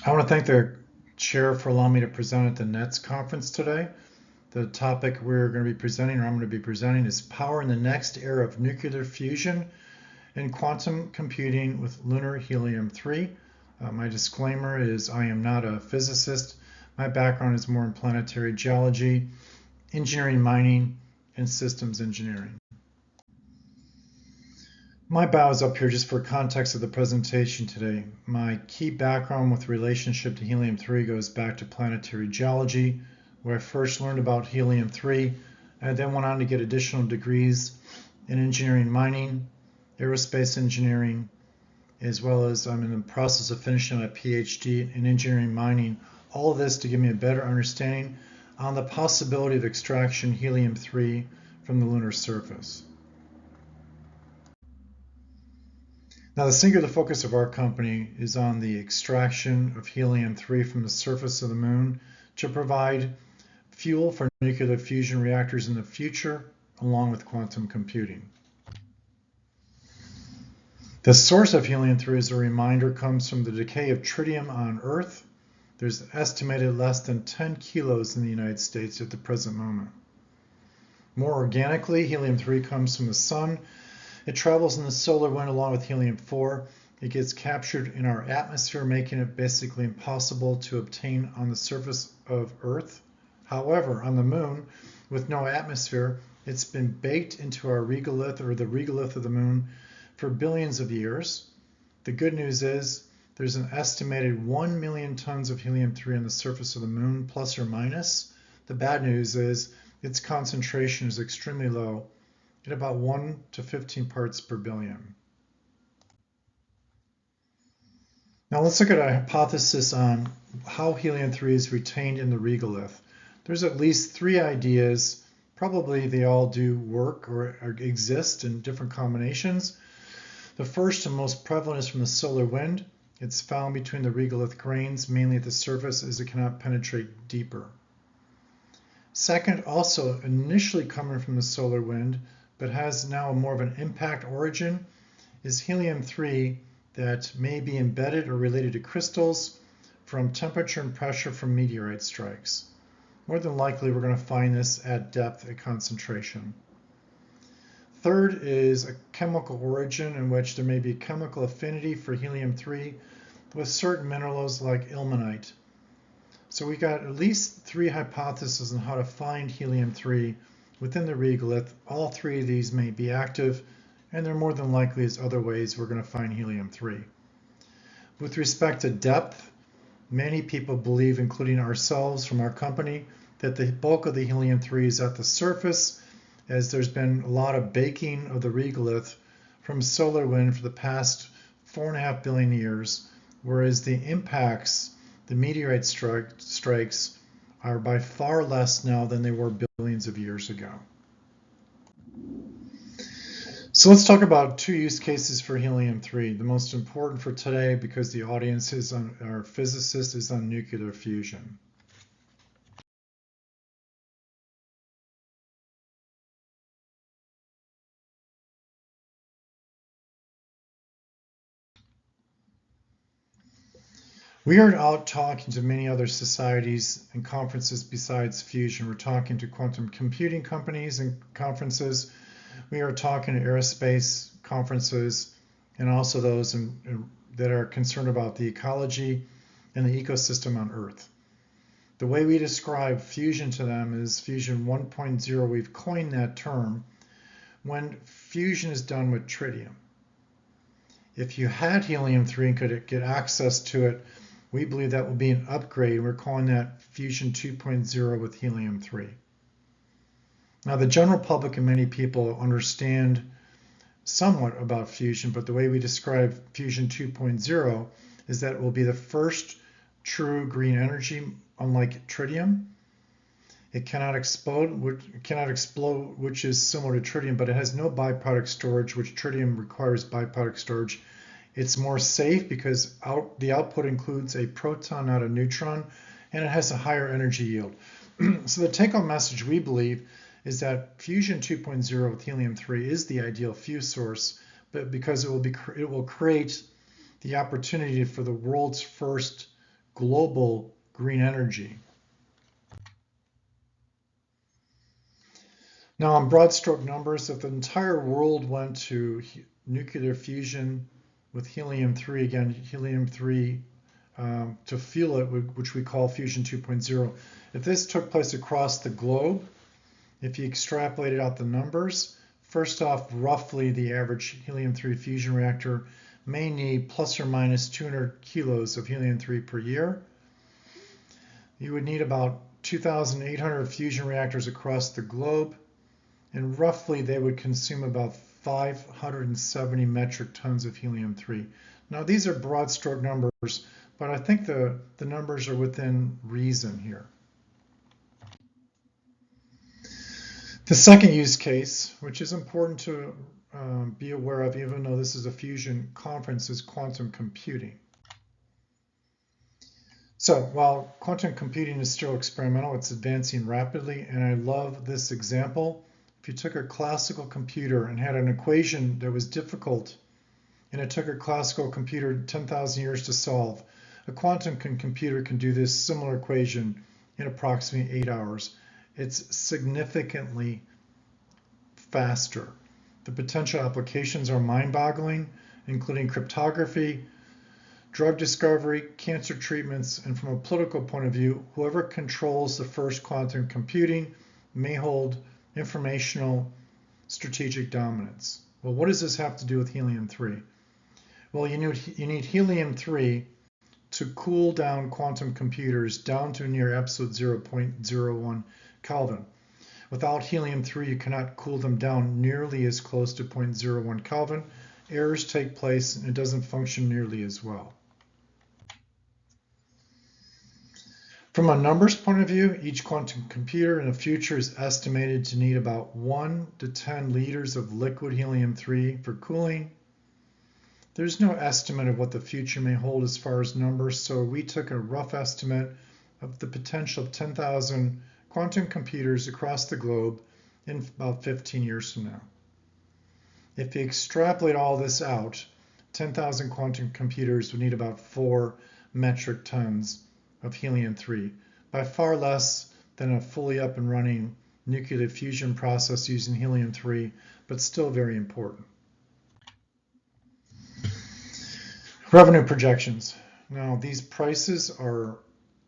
I want to thank the chair for allowing me to present at the NETS conference today. The topic we're going to be presenting, or I'm going to be presenting, is power in the next era of nuclear fusion and quantum computing with lunar helium-3. My disclaimer is I am not a physicist. My background is more in planetary geology, engineering, mining, and systems engineering. My bio is up here just for context of the presentation today. My key background with relationship to helium-3 goes back to planetary geology, where I first learned about helium-3. I then went on to get additional degrees in engineering, mining, aerospace engineering, as well as I'm in the process of finishing my PhD in engineering mining. All of this to give me a better understanding on the possibility of extraction helium-3 from the lunar surface. Now, the singular focus of our company is on the extraction of helium-3 from the surface of the moon to provide fuel for nuclear fusion reactors in the future, along with quantum computing. The source of helium-3, as a reminder, comes from the decay of tritium on Earth. There's estimated less than 10 kilos in the United States at the present moment. More organically, helium-3 comes from the sun. It travels in the solar wind along with helium-4. It gets captured in our atmosphere, making it basically impossible to obtain on the surface of Earth. However, on the moon, with no atmosphere, it's been baked into our regolith, or the regolith of the moon, for billions of years. The good news is there's an estimated 1 million tons of helium-3 on the surface of the moon, plus or minus. The bad news is its concentration is extremely low, at about 1 to 15 parts per billion. Now let's look at a hypothesis on how helium-3 is retained in the regolith. There's at least 3 ideas. Probably they all do work or exist in different combinations. The first and most prevalent is from the solar wind. It's found between the regolith grains, mainly at the surface, as it cannot penetrate deeper. Second, also initially coming from the solar wind, but has now more of an impact origin, is helium-3 that may be embedded or related to crystals from temperature and pressure from meteorite strikes. More than likely, we're going to find this at depth at concentration. Third is a chemical origin in which there may be chemical affinity for helium-3 with certain minerals like ilmenite. So we got at least 3 hypotheses on how to find helium-3 within the regolith. All 3 of these may be active, and there more than likely is other ways we're going to find helium-3. With respect to depth, many people believe, including ourselves from our company, that the bulk of the helium-3 is at the surface, as there's been a lot of baking of the regolith from solar wind for the past 4.5 billion years, whereas the impacts, the meteorite strikes, are by far less now than they were billions of years ago. So let's talk about 2 use cases for helium-3. The most important for today, because the audience is our physicist, is on nuclear fusion. We are out talking to many other societies and conferences besides fusion. We're talking to quantum computing companies and conferences. We are talking to aerospace conferences, and also those that are concerned about the ecology and the ecosystem on Earth. The way we describe fusion to them is fusion 1.0. We've coined that term when fusion is done with tritium. If you had helium-3 and could get access to it, we believe that will be an upgrade. We're calling that fusion 2.0 with helium-3. Now, the general public and many people understand somewhat about fusion, but the way we describe fusion 2.0 is that it will be the first true green energy, unlike tritium. It cannot explode, which is similar to tritium, but it has no byproduct storage, which tritium requires byproduct storage. It's more safe because the output includes a proton, not a neutron, and it has a higher energy yield. So the take-home message, we believe, is that fusion 2.0 with helium-3 is the ideal fuse source, but because it will create the opportunity for the world's first global green energy. Now, in broad stroke numbers, if the entire world went to nuclear fusion with helium-3, again, helium-3 to fuel it, which we call fusion 2.0, if this took place across the globe, if you extrapolated out the numbers, first off, roughly the average helium-3 fusion reactor may need plus or minus 200 kilos of helium-3 per year. You would need about 2,800 fusion reactors across the globe, and roughly they would consume about 570 metric tons of helium-3. Now, these are broad stroke numbers, but I think the numbers are within reason here. The second use case, which is important to be aware of, even though this is a fusion conference, is quantum computing. So while quantum computing is still experimental, it's advancing rapidly, and I love this example. If you took a classical computer and had an equation that was difficult, and it took a classical computer 10,000 years to solve, a quantum computer can do this similar equation in approximately 8 hours. It's significantly faster. The potential applications are mind-boggling, including cryptography, drug discovery, cancer treatments, and from a political point of view, whoever controls the first quantum computing may hold informational strategic dominance. Well, what does this have to do with helium-3? Well, you need helium-3 to cool down quantum computers down to near absolute 0.01 Kelvin. Without helium-3, you cannot cool them down nearly as close to 0.01 Kelvin. Errors take place and it doesn't function nearly as well. From a numbers point of view, each quantum computer in the future is estimated to need about 1 to 10 liters of liquid helium-3 for cooling. There's no estimate of what the future may hold as far as numbers, so we took a rough estimate of the potential of 10,000 quantum computers across the globe in about 15 years from now. If you extrapolate all this out, 10,000 quantum computers would need about 4 metric tons of helium-3, by far less than a fully up and running nuclear fusion process using helium-3, but still very important. Revenue projections. Now, these prices are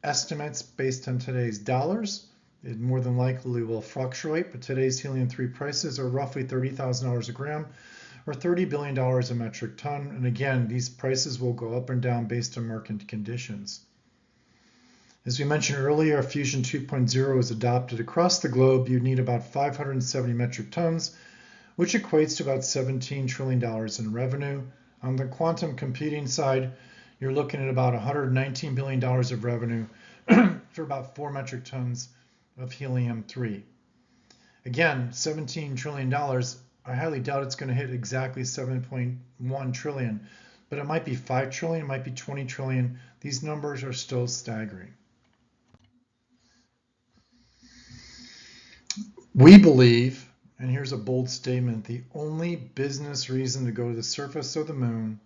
estimates based on today's dollars. It more than likely will fluctuate, but today's helium-3 prices are roughly $30,000 a gram, or $30 billion a metric ton. And again, these prices will go up and down based on market conditions. As we mentioned earlier, if Fusion 2.0 is adopted across the globe, you'd need about 570 metric tons, which equates to about $17 trillion in revenue. On the quantum computing side, you're looking at about $119 billion of revenue for about 4 metric tons of helium-3. Again, $17 trillion, I highly doubt it's going to hit exactly 7.1 trillion, but it might be 5 trillion, it might be 20 trillion. These numbers are still staggering. We believe, and here's a bold statement, the only business reason to go to the surface of the moon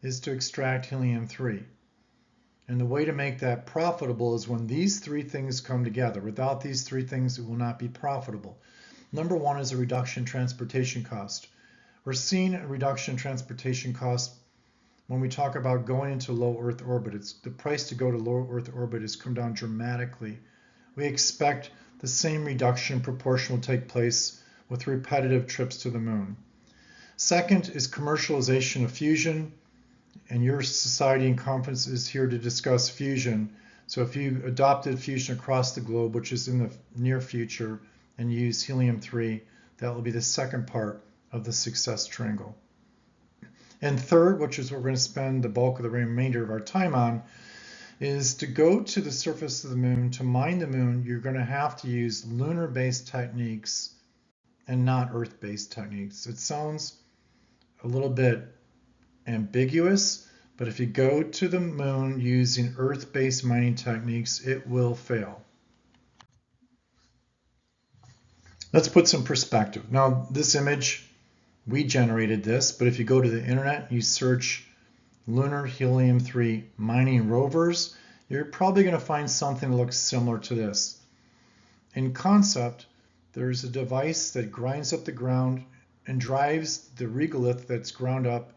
is to extract helium-3. And the way to make that profitable is when these 3 things come together. Without these 3 things, it will not be profitable. Number 1 is a reduction in transportation cost. We're seeing a reduction in transportation cost when we talk about going into low Earth orbit. The price to go to low Earth orbit has come down dramatically. We expect the same reduction proportion will take place with repetitive trips to the moon. Second is commercialization of fusion, and your society and conference is here to discuss fusion. So if you adopted fusion across the globe, which is in the near future, and use helium-3, that will be the second part of the success triangle. And third, which is what we're going to spend the bulk of the remainder of our time on, is to go to the surface of the moon. To mine the moon, you're going to have to use lunar-based techniques and not Earth-based techniques. It sounds a little bit ambiguous, but if you go to the moon using Earth-based mining techniques, it will fail. Let's put some perspective. Now, this image, we generated this, but if you go to the internet, you search Lunar Helium-3 mining rovers, you're probably going to find something that looks similar to this. In concept, there's a device that grinds up the ground and drives the regolith that's ground up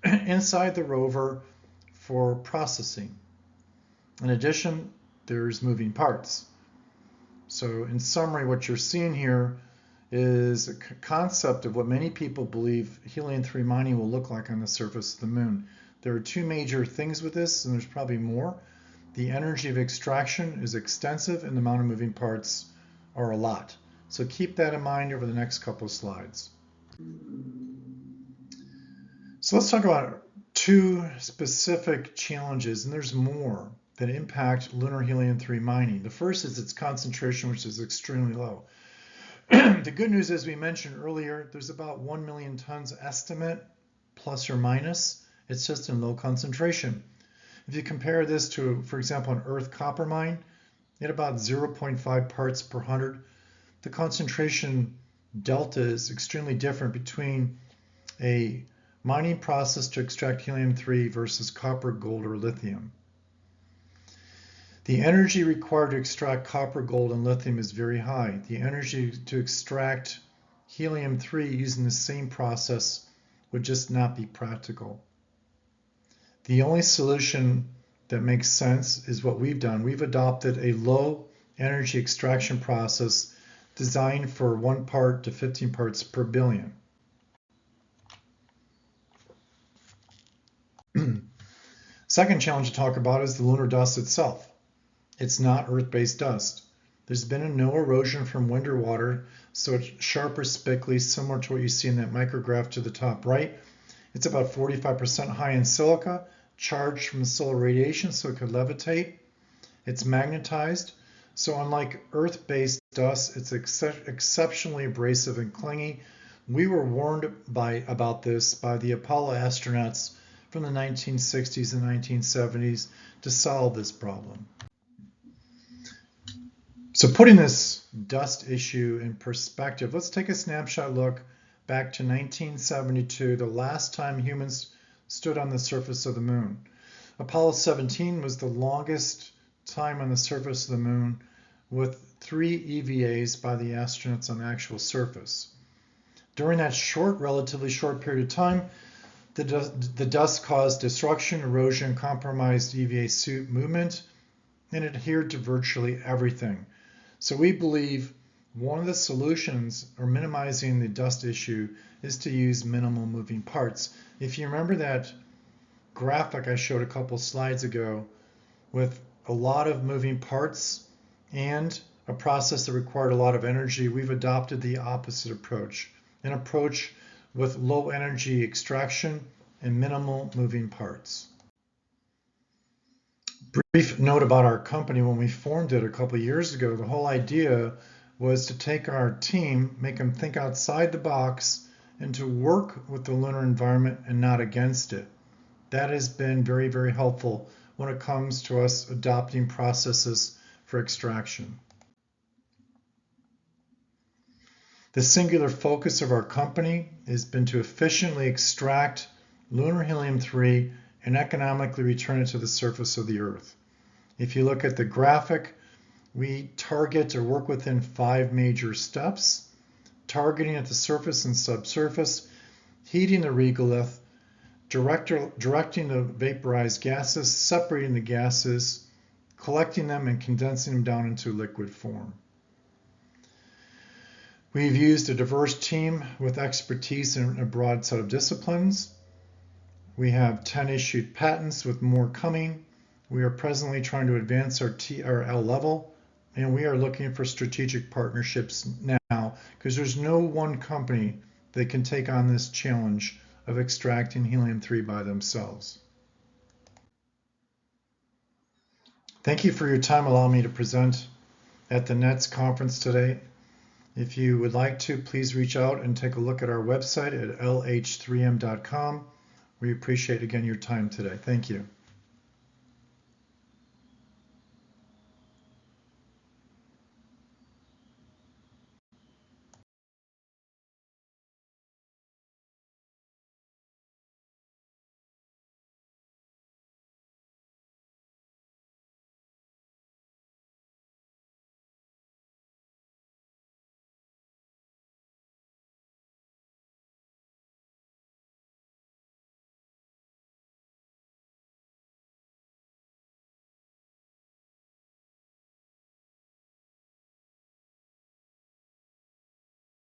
inside the rover for processing. In addition, there's moving parts. So in summary, what you're seeing here is a concept of what many people believe helium-3 mining will look like on the surface of the moon. There are two major things with this, and there's probably more. The energy of extraction is extensive, and the amount of moving parts are a lot. So keep that in mind over the next couple of slides. So let's talk about two specific challenges, and there's more, that impact lunar helium-3 mining. The first is its concentration, which is extremely low. The good news, as we mentioned earlier, there's about 1 million tons estimate, plus or minus. It's just in low concentration. If you compare this to, for example, an earth copper mine, at about 0.5 parts per 100, the concentration delta is extremely different between a mining process to extract helium-3 versus copper, gold, or lithium. The energy required to extract copper, gold, and lithium is very high. The energy to extract helium-3 using the same process would just not be practical. The only solution that makes sense is what we've done. We've adopted a low energy extraction process designed for 1 part to 15 parts per billion. Second challenge to talk about is the lunar dust itself. It's not Earth-based dust. There's been no erosion from wind or water, so it's sharp or spickly, similar to what you see in that micrograph to the top right. It's about 45% high in silica, charged from solar radiation, so it could levitate. It's magnetized, so unlike Earth-based dust, it's exceptionally abrasive and clingy. We were warned about this by the Apollo astronauts from the 1960s and 1970s to solve this problem. So putting this dust issue in perspective, let's take a snapshot look back to 1972, the last time humans stood on the surface of the moon. Apollo 17 was the longest time on the surface of the moon, with 3 EVAs by the astronauts on the actual surface. During that relatively short period of time, the dust caused destruction, erosion, compromised EVA suit movement, and adhered to virtually everything. So we believe one of the solutions or minimizing the dust issue is to use minimal moving parts. If you remember that graphic I showed a couple slides ago with a lot of moving parts and a process that required a lot of energy, we've adopted the opposite approach, an approach with low energy extraction and minimal moving parts. Brief note about our company. When we formed it a couple of years ago, the whole idea was to take our team, make them think outside the box, and to work with the lunar environment and not against it. That has been very, very helpful when it comes to us adopting processes for extraction. The singular focus of our company has been to efficiently extract lunar helium-3 and economically return it to the surface of the Earth. If you look at the graphic, we target or work within 5 major steps: targeting at the surface and subsurface, heating the regolith, directing the vaporized gases, separating the gases, collecting them and condensing them down into liquid form. We've used a diverse team with expertise in a broad set of disciplines. We have 10 issued patents with more coming. We are presently trying to advance our TRL level, and we are looking for strategic partnerships now because there's no one company that can take on this challenge of extracting helium-3 by themselves. Thank you for your time allowing me to present at the NETS conference today. If you would like to, please reach out and take a look at our website at lh3m.com. We appreciate, again, your time today. Thank you.